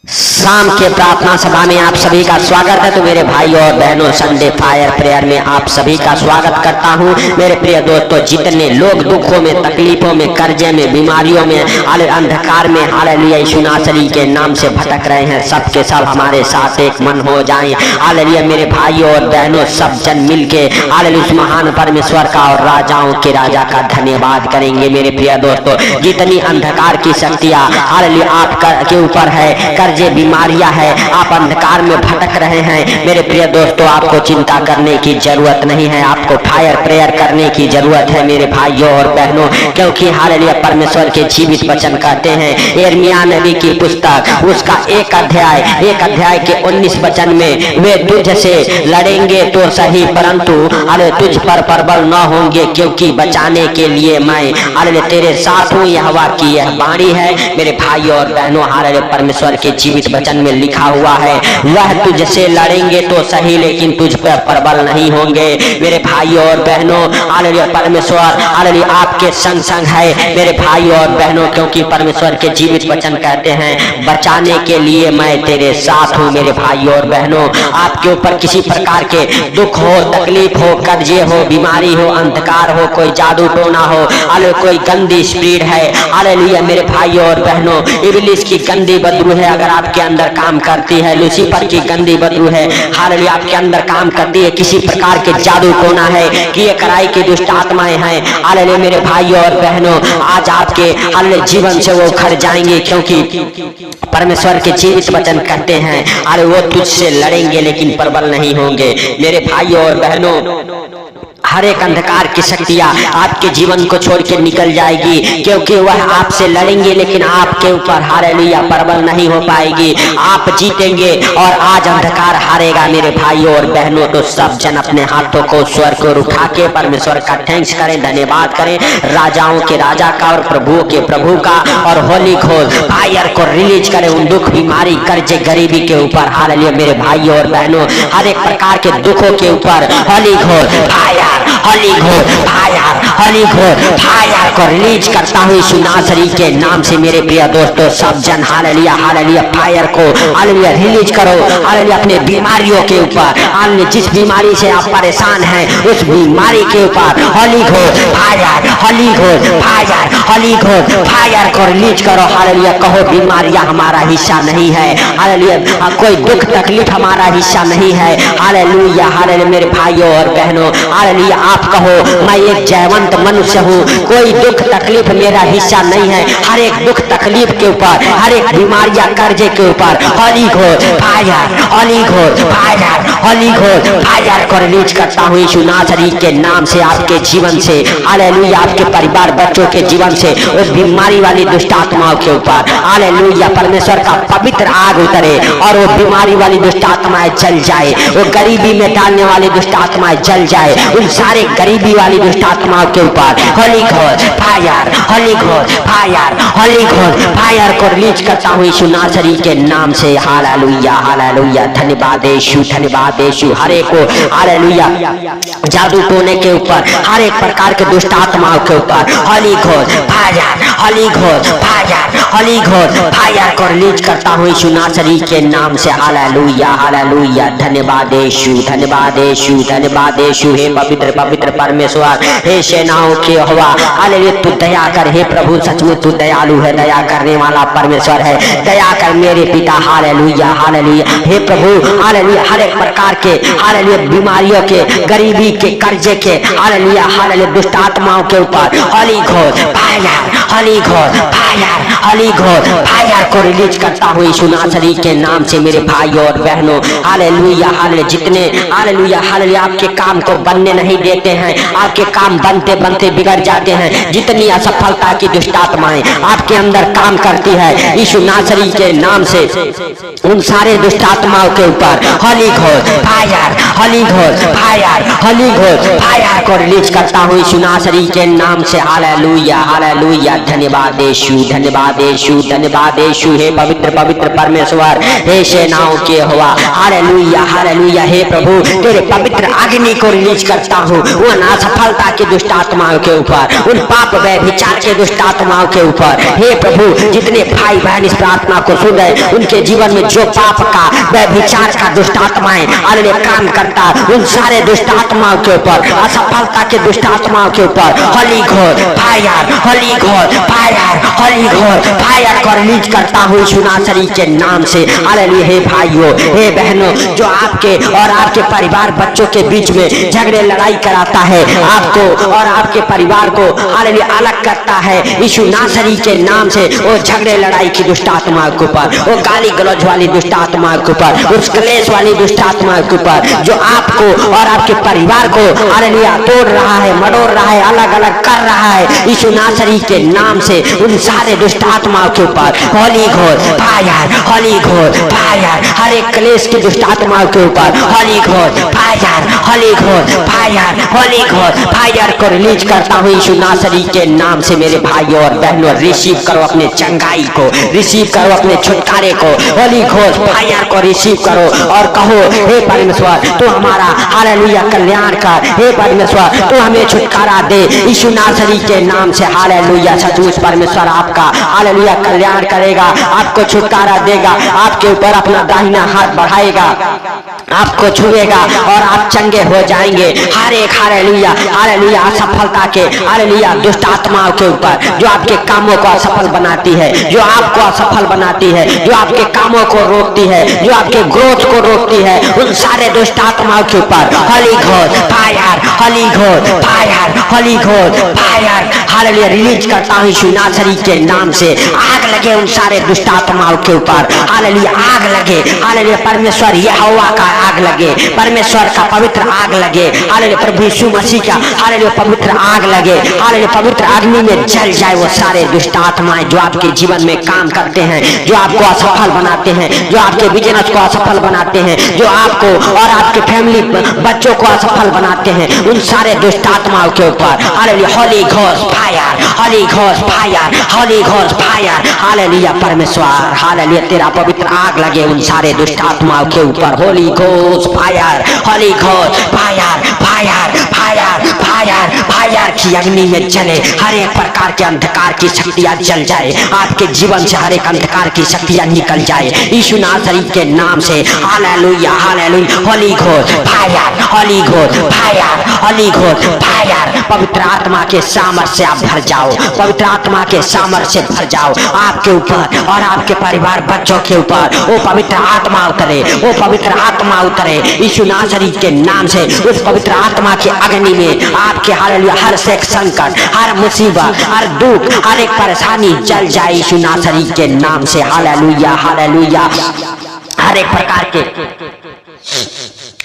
शाम के प्रार्थना सभा में आप सभी का स्वागत है। तो मेरे भाई और बहनों, संडे फायर प्रेयर में आप सभी का स्वागत करता हूं। मेरे प्रिय दोस्तों, जितने लोग दुखों में, तकलीफों में, कर्जे में, बीमारियों में, अंधकार में हालेलुया यीशु नासरी के नाम से भटक रहे हैं, सब के सब हमारे साथ एक मन हो जाएं। हालेलुया मेरे भाई और बहनों, सब जन मिलके हालेलुया उस महान परमेश्वर का और राजाओं के राजा का धन्यवाद करेंगे। मेरे प्रिय दोस्तों, जितनी अंधकार की शक्तियां हालेलुया आप के ऊपर है, कर्जे बीमारियां है, आप अंधकार में भटक रहे हैं, मेरे प्रिय दोस्तों आपको चिंता करने की जरूरत नहीं है, आपको फायर प्रेयर करने की जरूरत है मेरे भाइयों और बहनों। क्योंकि हालेलुया परमेश्वर के जीवित वचन कहते हैं, यिर्मयाह नबी की पुस्तक उसका एक अध्याय के 19 वचन में, वे तुझ से लड़ेंगे तो सही परंतु अरे तुझ पर प्रबल न होंगे, क्योंकि बचाने के लिए मैं अरे तेरे साथ हूँ, यहोवा की यह वाणी है। मेरे भाइयों और बहनों, हालेलुया परमेश्वर के जीवित वचन में लिखा हुआ है, वह तुझसे लड़ेंगे तो सही लेकिन तुझ पर प्रबल नहीं होंगे। मेरे भाइयों और बहनों, हालेलुया परमेश्वर हालेलुया आपके संग संग है मेरे भाइयों और बहनों, क्योंकि परमेश्वर के जीवित वचन कहते हैं, बचाने के लिए मैं तेरे साथ हूँ। मेरे भाइयों और बहनों, आपके ऊपर किसी प्रकार के दुख हो, तकलीफ हो, कर्जे हो, बीमारी हो, अंधकार हो, कोई जादू टोना हो, हालेलुया कोई गंदी स्पिरिट है, हालेलुया मेरे भाइयों और बहनों, इब्लिस की गंदी बदबू है अगर आपके अंदर काम करती है, लूसीफर की गंदी बदबू है हालेलुया आपके अंदर काम करती है, किसी प्रकार के जादू टोना है, किए कराई की दुष्ट आत्माएं हैं, हालेलुया मेरे भाइयों और बहनों, आज आपके हालेलुया जीवन से वो उखड़ जाएंगे। क्योंकि परमेश्वर के जीवित वचन कहते हैं, अरे वो तुझसे लड़ेंगे लेकिन प्रबल नहीं होंगे। मेरे भाइयों और बहनों, हर एक अंधकार की शक्तियां आपके जीवन को छोड़ के निकल जाएगी, क्योंकि वह आपसे लड़ेंगे लेकिन आपके ऊपर हालेलुया प्रबल नहीं हो पाएगी, आप जीतेंगे और आज अंधकार हारेगा। मेरे भाइयों और बहनों, तो सब जन अपने हाथों को स्वर को उठा के परमेश्वर का थैंक्स करें, धन्यवाद करें, राजाओं के राजा का और प्रभुओं के प्रभु का, और होली घोल फायर को रिलीज करें उन दुख, बीमारी, कर्जे, गरीबी के ऊपर। हालेलुया मेरे भाइयों और बहनों, हर एक प्रकार के दुखों के ऊपर होली घोल फायर, होली घोल फायर, होली घोल फायर को रिलीज करता हूँ यीशु नासरी के नाम से। मेरे प्रिय दोस्तों, सब जन हालेलुया हालेलुया फायर को हालेलुया रिलीज करो, हालेलुया अपने बीमारियों के ऊपर, हालेलुया जिस बीमारी से आप परेशान हैं उस बीमारी के ऊपर होली घोल फायर, होली घोल फायर, होली घोल फायर को रिलीज करो। हालेलुया कहो, बीमारियां हमारा हिस्सा नहीं है, हालेलुया कोई दुख तकलीफ हमारा हिस्सा नहीं है। हालेलुया हालेलुया मेरे भाइयों और बहनों, हालेलुया आप कहो, मैं एक जयवंत मनुष्य हूँ, कोई दुख तकलीफ मेरा हिस्सा नहीं है। हर एक दुख तकलीफ के ऊपर, हर एक बीमारियां कर्जे के ऊपर होली घोल फायर, होली घोल फायर, होली घोल फायर को रिलीज करता हूँ यीशु नासरी के नाम से। आपके जीवन से हालेलुया, आपके परिवार बच्चों के जीवन से उस बीमारी वाली दुष्ट आत्माओं के ऊपर हालेलुया परमेश्वर का पवित्र आग उतरे और वो बीमारी वाली दुष्ट आत्माएं जल जाए, वो गरीबी में डालने वाली दुष्ट आत्माएं जल जाए, उन सारे गरीबी वाली दुष्ट आत्माओं के ऊपर होली घोल फायर, होली घोल फायर, होली घोल फायर को रिलीज करता हूँ यीशु नासरी के नाम से। हालेलुया हालेलुया, धन्यवाद यीशु, धन्यवाद यीशु। हर एक को हालेलुया जादू टोने के ऊपर, हर एक प्रकार के दुष्ट आत्माओं के ऊपर होली घोल फायर, होली घोल फायर, होली घोल फायर को रिलीज करता हूँ यीशु नासरी के नाम से। हालेलुया हालेलुया, धन्यवाद यीशु, धन्यवाद यीशु, धन्यवाद यीशु। हे पवित्र पवित्र परमेश्वर, हे सेनाओं के यहोवा, हालेलुया तू दया कर, हे प्रभु सचमुच तू दयालु है, दया करने वाला परमेश्वर है, दया कर मेरे पिता। हालेलुया हालेलुया हे प्रभु, हालेलुया हर एक प्रकार के हालेलुया बीमारियों के, गरीबी के, कर्जे के, हालेलुया हालेलुया दुष्ट आत्माओं के ऊपर होली घोल फायर, होली घोल फायर, होली घोल फायर को रिलीज करता हूँ यीशु नासरी के नाम से। मेरे भाइयों और बहनों, हालेलुया हालेलुया जितने हालेलुया हालेलुया आपके काम को बनने नहीं देते हैं, आपके काम बनते बनते बिगड़ जाते हैं, जितनी असफलता की दुष्ट आत्माएं आपके अंदर काम करती है, यीशु नासरी के नाम से उन सारे दुष्ट आत्माओं के ऊपर होली घोल फायर, होली घोल फायर, होली घोल फायर को रिलीज करता हूँ यीशु नासरी के नाम से। हालेलुया हालेलुया, धन्यवाद यीशु, धन्यवाद यीशु, धन्यवाद यीशु। हे पवित्र पवित्र परमेश्वर, हे सेनाओं के यहोवा, हालेलुया हालेलुया। हे प्रभु तेरे पवित्र अग्नि को रिलीज करता हूँ उन असफलता की दुष्ट आत्माओं के ऊपर, उन पाप व्यभिचार के दुष्ट आत्माओं के ऊपर। हे प्रभु जितने भाई बहन इस प्रार्थना को सुन रहे उनके जीवन में जो पाप का व्यभिचार का दुष्ट आत्माएं अलग काम करता, उन सारे दुष्ट आत्माओं के ऊपर, असफलता के दुष्ट आत्माओं के ऊपर होली घोर फायर, होली घोर फायर, होली घोर फायर को रिलीज करता हूँ यीशु नासरी के नाम से। हालेलुया। हे भाइयों, हे बहनों, जो आपके और आपके परिवार बच्चों के बीच में झगड़े लड़ाई कराता है, आपको और आपके परिवार को हालेलुया अलग करता है यीशु नासरी के नाम से, वो झगड़े लड़ाई की दुष्ट आत्मा के ऊपर, वो गाली गलौज वाली दुष्ट आत्मा के ऊपर, उस क्लेश वाली दुष्ट आत्मा के ऊपर जो आपको और आपके परिवार को हालेलुया तोड़ रहा है, मरोड़ रहा है, अलग अलग कर रहा है यीशु नासरी के नाम से, उन सारे दुष्ट आत्माओं के ऊपर होली घोर फायर, होली घोर फायर, हर एक क्लेश की दुष्ट आत्माओं के ऊपर होली घोर फायर, होली घोर फायर, होली घोर फायर को रिलीज करता हूँ यीशु नासरी के नाम से। मेरे भाइयों और बहनों, रिसीव करो अपने चंगाई को, रिसीव करो अपने छुटकारे को, होली घोर फायर को रिसीव करो और कहो हे परमेश्वर तू हमारा हालेलुया कल्याण कर, हे परमेश्वर तू हमें छुटकारा दे यीशु नासरी के नाम से। हालेलुया। सचमुच परमेश्वर आपका हालेलुया कल्याण करेगा, आपको छुटकारा देगा, आपके ऊपर अपना दाहिना हाथ बढ़ाएगा, आपको छुएगा और आप चंगे हो जाएंगे। हर एक हालेलुया हालेलुया असफलता के हालेलुया दुष्ट आत्माओं के ऊपर जो आपके कामों को असफल बनाती है, जो आपको असफल बनाती है, जो आपके कामों को रोकती है, जो आपके ग्रोथ को रोकती है, उन सारे दुष्ट आत्माओं के ऊपर होली घोर फायर, होली घोर फायर, होली घोर फायर हालेलुया रिलीज करता हूँ यीशु नासरी के नाम से। आग लगे उन सारे दुष्ट आत्माओं के ऊपर, हालेलुया आग लगे, हालेलुया परमेश्वर यहोवा का आग लगे, परमेश्वर का पवित्र आग लगे, हालेलुया प्रभु यीशु मसीह का हालेलुया पवित्र आग लगे, हालेलुया पवित्र अग्नि में जल जाए वो सारे दुष्ट आत्माएं जो आपके जीवन में काम करते हैं, जो आपको असफल बनाते हैं, जो आपके बिजनेस को असफल बनाते हैं, जो आपको और आपके फैमिली बच्चों को असफल बनाते हैं, उन सारे दुष्ट आत्माओं के ऊपर hallelujah Holi ghost fire, holy ghost fire, holy ghost fire hallelujah परमेश्वर हालेलुया तेरा पवित्र आग लगे उन सारे दुष्ट आत्माओं के ऊपर, holy ghost fire, holy ghost fire, fire fire fire fire की अग्नि में जले, हर एक प्रकार के अंधकार की शक्तियां जल जाए, आपके जीवन से हर एक अंधकार की शक्तियां निकल जाए यीशु नासरी के नाम से। Hallelujah hallelujah Holi ghost fire, holy ghost fire, holy ghost fire पवित्र आत्मा के सामर्थ्य से आप भर जाओ, पवित्र आत्मा के सामर्थ्य से भर जाओ, आपके ऊपर और आपके परिवार बच्चों के ऊपर वो पवित्र आत्मा उतरे, वो पवित्र आत्मा उतरे यीशु नासरी के नाम से। उस पवित्र आत्मा के अग्नि में आपके हालेलुया हर से एक संकट, हर मुसीबत, हर दुख, हर एक परेशानी जल जाए यीशु नासरी के नाम से। हालेलुया हालेलुया हर एक प्रकार के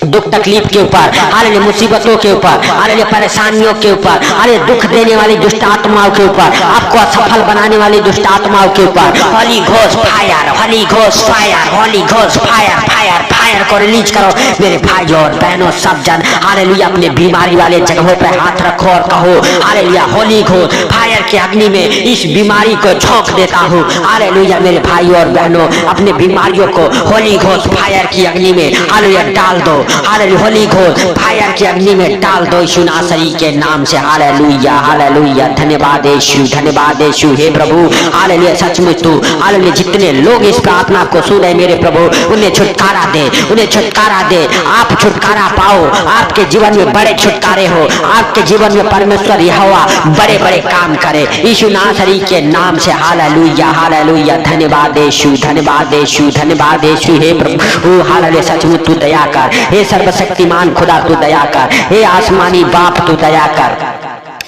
दुख तकलीफ के ऊपर, हालेलुया मुसीबतों के ऊपर, हालेलुया परेशानियों के ऊपर, हालेलुया दुख देने वाली दुष्ट आत्माओं के ऊपर, आपको असफल बनाने वाली दुष्ट आत्माओं के ऊपर holy ghost fire, holy ghost fire, holy ghost fire, fire fire को रिलीज करो मेरे भाइयों और बहनों सब जन। हालेलुया अपने बीमारी वाले जगहों पर हाथ रखो और कहो हालेलुया होली घोस्ट फायर के अग्नि में इस बीमारी को झोंक देता हूँ। हालेलुया मेरे भाइयों और बहनों अपने बीमारियों को होली घोस्ट फायर की अग्नि में हालेलुया डाल दो, हालेलुया होली घोस्ट फायर की अग्नि में डाल दो यीशु नासरी के नाम से। हालेलुया हालेलुया धन्यवाद यीशु, धन्यवाद यीशु। हे प्रभु हालेलुया सचमुच तू हालेलुया जितने लोग इस प्रार्थना को सुन रहे मेरे प्रभु उन्हें छुटकारा दे, उन्हें छुटकारा दे, आप छुटकारा पाओ, आपके जीवन में बड़े छुटकारे हो, आपके जीवन में परमेश्वर यहोवा बड़े बड़े काम करे यीशु नासरी के नाम से। हालेलुया हालेलुया धन्यवाद यीशु, धन्यवाद यीशु, धन्यवाद यीशु। हे प्रभु हालेलुया सचमुच तू दया कर, हे सर्वशक्तिमान खुदा तू दया कर, हे आसमानी बाप तू दया कर,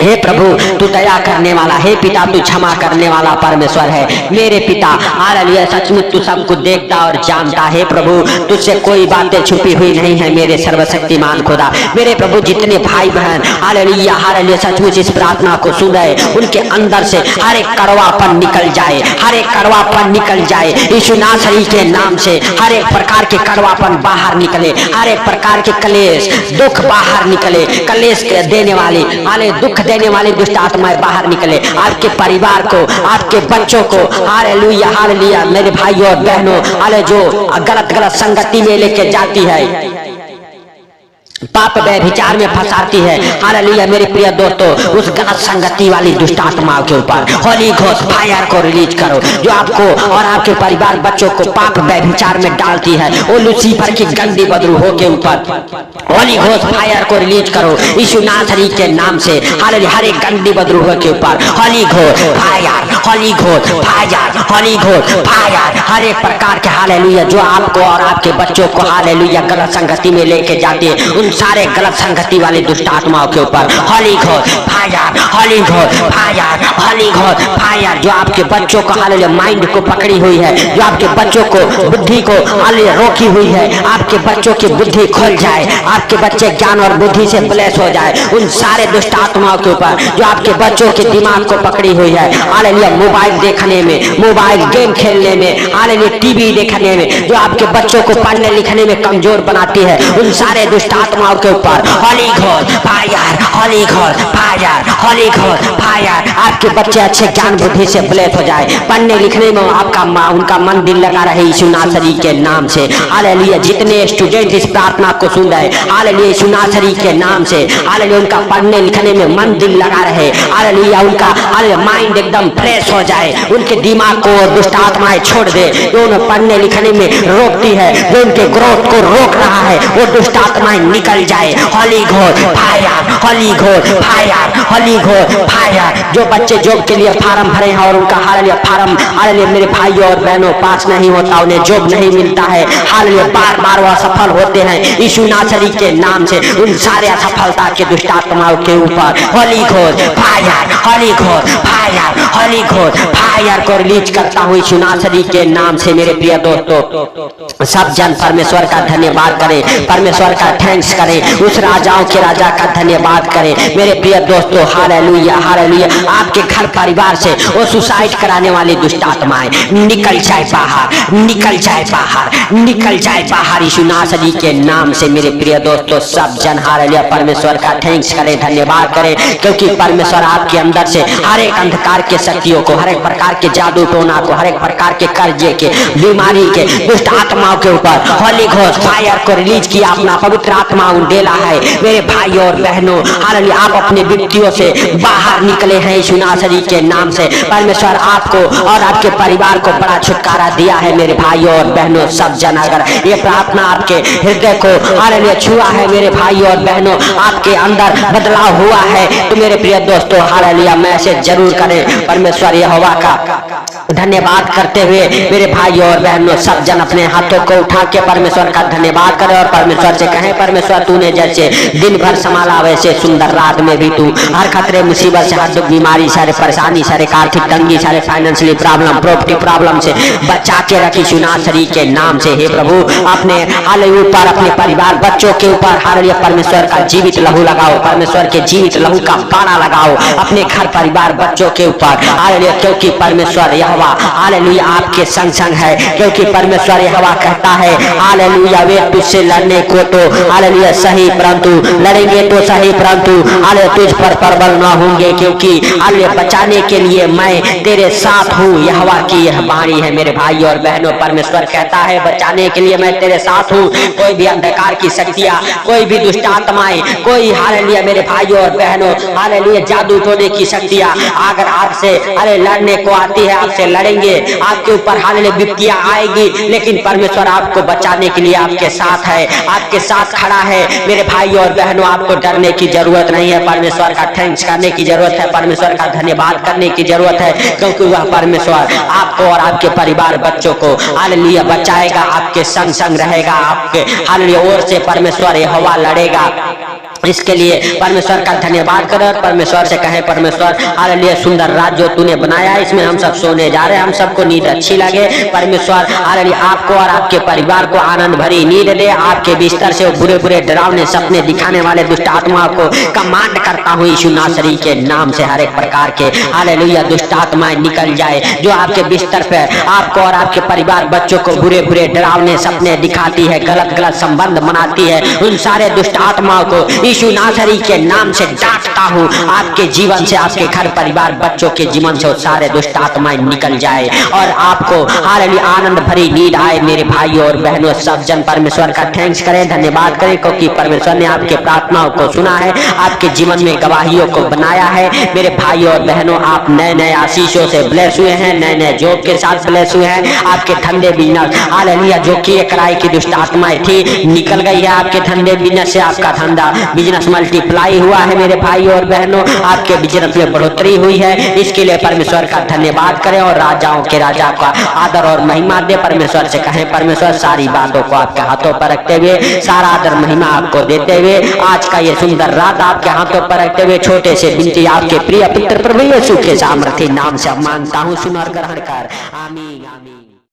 हे प्रभु तू दया करने वाला, हे पिता तू क्षमा करने वाला परमेश्वर है मेरे पिता। हालेलुया सचमुच तू सब कुछ देखता और जानता है प्रभु, तुझसे कोई बातें छुपी हुई नहीं है मेरे सर्वशक्तिमान खुदा। मेरे प्रभु जितने भाई बहन हालेलुया हालेलुया सचमुच इस प्रार्थना को सुन रहे उनके अंदर से हर एक कड़वापन निकल जाए, हर एक कड़वापन निकल जाए यीशु नासरी के नाम से। हर एक प्रकार के कड़वापन बाहर निकले, हर एक प्रकार के कलेश दुख बाहर निकले, कलेश देने वाली हाले दुख देने वाली दुष्ट आत्माएं बाहर निकले, आपके परिवार को, आपके बच्चों को, हालेलुया हालेलुया मेरे भाइयों और बहनों, हाले जो गलत गलत संगति में लेके जाती है, पाप व्यभिचार में फंसाती है, हालेलुया मेरे प्रिय दोस्तों, उस गलत संगति वाली दुष्ट आत्माओं के ऊपर होली घोस्ट फायर को रिलीज करो, जो आपको और आपके परिवार बच्चों को पाप व्यभिचार में डालती है, वो लूसीफर की गंदी बदरूहों के ऊपर होली घोस्ट फायर को रिलीज करो यीशु नासरी के नाम से, हालेलुया हर एक गंदी बदरूहों के ऊपर holy ghost fire, holy ghost fire, holy ghost fire, हर एक प्रकार के हालेलुया जो आपको और आपके बच्चों को हालेलुया गलत संगति में लेके जाती है, उन सारे गलत संगति वाले दुष्ट आत्माओं के ऊपर holy ghost fire, holy ghost fire, holy ghost fire, जो आपके बच्चों को हालेलुया माइंड को पकड़ी हुई है, जो आपके बच्चों को बुद्धि को हालेलुया रोकी हुई है, आपके बच्चों की बुद्धि खुल जाए, आपके बच्चे ज्ञान और बुद्धि से ब्लेस हो जाए, उन सारे दुष्ट आत्माओं के ऊपर जो आपके बच्चों के दिमाग को पकड़ी हुई है, हालेलुया मोबाइल देखने में, मोबाइल गेम खेलने में, हालेलुया टीवी देखने में, जो आपके बच्चों को पढ़ने लिखने में कमजोर बनाती है, उन सारे दुष्ट आत्माओं के ऊपर holy ghost fire, holy ghost fire, holy ghost fire, आपके बच्चे अच्छे ज्ञान बुद्धि से ब्लेस हो जाए, पढ़ने लिखने में आपका उनका मन दिल लगा रहे यीशु नासरी के नाम से, हालेलुया जितने स्टूडेंट इस प्रार्थना को सुन रहे, हालेलुया यीशु नासरी के नाम से, हालेलुया उनका पढ़ने लिखने में मन दिल लगा रहे, हालेलुया उनका हालेलुया माइंड एकदम फ्रेश हो जाए, उनके दिमाग को दुष्ट आत्माएं छोड़ दे, जो उन्हें पढ़ने लिखने में रोकती है, जो उनके ग्रोथ को रोक रहा है, वो दुष्ट आत्माएं निकल जाए, Holi ghost fire, holy ghost fire, holy ghost fire, जो बच्चे जॉब के लिए फार्म भरे हैं और उनका हालेलुया फार्म हालेलुया मेरे भाइयों और बहनों पास नहीं होता, उन्हें जॉब नहीं मिलता है, हालेलुया बार बार वो असफल होते हैं, यीशु नासरी के नाम से उन सारे असफलता के दुष्ट आत्माओं के ऊपर holy ghost fire, holy ghost fire, holy ghost fire को रिलीज करता हूँ यीशु नासरी के नाम से। मेरे प्रिय दोस्तों, सब जन परमेश्वर का धन्यवाद करें, परमेश्वर का थैंक्स करें, उस राजाओं के राजा का धन्यवाद करें। मेरे प्रिय दोस्तों हालेलुया हालेलुया, आपके घर परिवार से वो सुसाइड कराने वाली दुष्ट आत्माएं निकल जाए बाहर, निकल जाए बाहर, निकल जाए बाहर यीशु नासरी के नाम से। मेरे प्रिय दोस्तों सब जन हालेलुया परमेश्वर का थैंक्स करें, धन्यवाद करें, क्योंकि परमेश्वर आपके अंदर से हर एक अंधकार के शक्तियों को, हर एक प्रकार के जादू टोना को, हर एक प्रकार के कर्जे के, बीमारी के, दुष्ट आत्माओं के ऊपर होली घोस्ट फायर को रिलीज किया, अपना पवित्र आत्मा उंडेला है। मेरे भाइयों और बहनों हालेलुया आप अपने विपत्तियों से बाहर निकले हैं यीशु नासरी के नाम से। परमेश्वर आपको और आपके परिवार को बड़ा छुटकारा दिया है। मेरे भाइयों और बहनों सब जन, अगर ये प्रार्थना आपके हृदय को हालेलुया छुआ है, मेरे भाइयों और बहनों आपके अंदर बदलाव हुआ है, तो मेरे प्रिय दोस्तों हालेलुया मैसेज जरूर करें। परमेश्वर यहोवा का धन्यवाद करते हुए मेरे भाइयों और बहनों सब जन अपने हाथों को उठा के परमेश्वर का धन्यवाद करें और परमेश्वर से कहें, परमेश्वर तूने जैसे दिन भर संभाला वैसे सुंदर रात में भी तू हर खतरे मुसीबत से, हर दुख बीमारी, सारे परेशानी, सारे आर्थिक तंगी, सारे फाइनेंशियली प्रॉब्लम, प्रॉपर्टी प्रॉब्लम से बचा के रखी यीशु नासरी के नाम से। हे प्रभु अपने हालेलुया ऊपर, अपने परिवार बच्चों के ऊपर हालेलुया परमेश्वर का जीवित लहू लगाओ, परमेश्वर के जीवित लहू का पाना लगाओ अपने घर परिवार बच्चों के ऊपर हालेलुया, क्योंकि परमेश्वर यहोवा हालेलुया आपके संग संग है, क्योंकि परमेश्वर यहोवा कहता है हालेलुया वे तुझसे लड़ने को तो हालेलुया सही, परंतु लड़ेंगे तो सही, परंतु हालेलुया तुझ पर प्रबल न होंगे, क्योंकि हालेलुया बचाने के लिए मैं तेरे साथ हूँ। यहोवा की यह वाणी है। मेरे भाई और बहनों परमेश्वर कहता है बचाने के लिए मैं तेरे साथ हूँ। कोई भी अंधकार की शक्तियाँ, कोई भी दुष्ट आत्माएं, कोई हालेलुया मेरे भाइयों और बहनों हालेलुया जादू टोने की शक्तियाँ अगर आपसे अरे लड़ने को आती है, आपसे लड़ेंगे, आपके ऊपर हालेलुया विपत्तियाँ आएगी, लेकिन परमेश्वर आपको बचाने के लिए आपके साथ है, आपके साथ खड़ा है। मेरे भाई और बहनों आपको डरने की जरूरत नहीं है, परमेश्वर का थैंक्स करने की जरूरत है, परमेश्वर का धन्यवाद करने की जरूरत है, क्योंकि वह परमेश्वर आपको और आपके परिवार बच्चों को हालेलुया बचाएगा, आपके संग संग रहेगा, आपके हालेलुया ओर से परमेश्वर यहोवा लड़ेगा। इसके लिए परमेश्वर का धन्यवाद करें और परमेश्वर से कहें, परमेश्वर हालेलुया सुंदर रात जो तूने बनाया इसमें हम सब सोने जा रहे हैं, हम सबको नींद अच्छी लगे। परमेश्वर हालेलुया आपको और आपके परिवार को आनंद भरी नींद दे। आपके बिस्तर से बुरे बुरे डरावने सपने दिखाने वाले दुष्ट आत्माओं को कमांड करता हूँ यीशु नासरी के नाम से, हर एक प्रकार के हालेलुया दुष्ट आत्माएं निकल जाए जो आपके बिस्तर पे आपको और आपके परिवार बच्चों को बुरे बुरे डरावने सपने दिखाती है, गलत गलत संबंध बनाती है, उन सारे दुष्ट आत्माओं को यीशु नासरी के नाम से डांटता हूँ, आपके जीवन से, आपके घर परिवार बच्चों के जीवन से सारे दुष्ट आत्माएं निकल जाए और आपको हालेलुया आनंद भरी नींद आए। मेरे भाइयों और बहनों, सब जन परमेश्वर का थैंक्स करें, धन्यवाद करें, क्योंकि परमेश्वर ने आपके प्रार्थनाओं को सुना है, आपके जीवन में गवाहियों को बनाया है। मेरे भाइयों और बहनों, आप नए नए आशीषों से ब्लेस हुए हैं, नए नए जॉब के साथ ब्लेस हुए हैं। आपके धंधे बिजनेस हालेलुया जो किए कराई की दुष्ट आत्माएं थी निकल गई है आपके धंधे बिजनेस से। आपका धंधा बिजनेस मल्टीप्लाई हुआ है। मेरे भाइयों और बहनों, आपके बिजनेस में बढ़ोतरी हुई है। इसके लिए परमेश्वर का धन्यवाद करें और राजाओं के राजा का आदर और महिमा दे। परमेश्वर से कहें, परमेश्वर सारी बातों को आपके हाथों पर रखते हुए, सारा आदर महिमा आपको देते हुए, आज का ये सुंदर रात आपके हाथों पर रखते हुए, छोटे से बिनती आपके प्रिय पुत्र प्रभु यीशु के सामर्थ्य नाम से मांगता हूँ, सुन और ग्रहण कर। आमीन आमीन।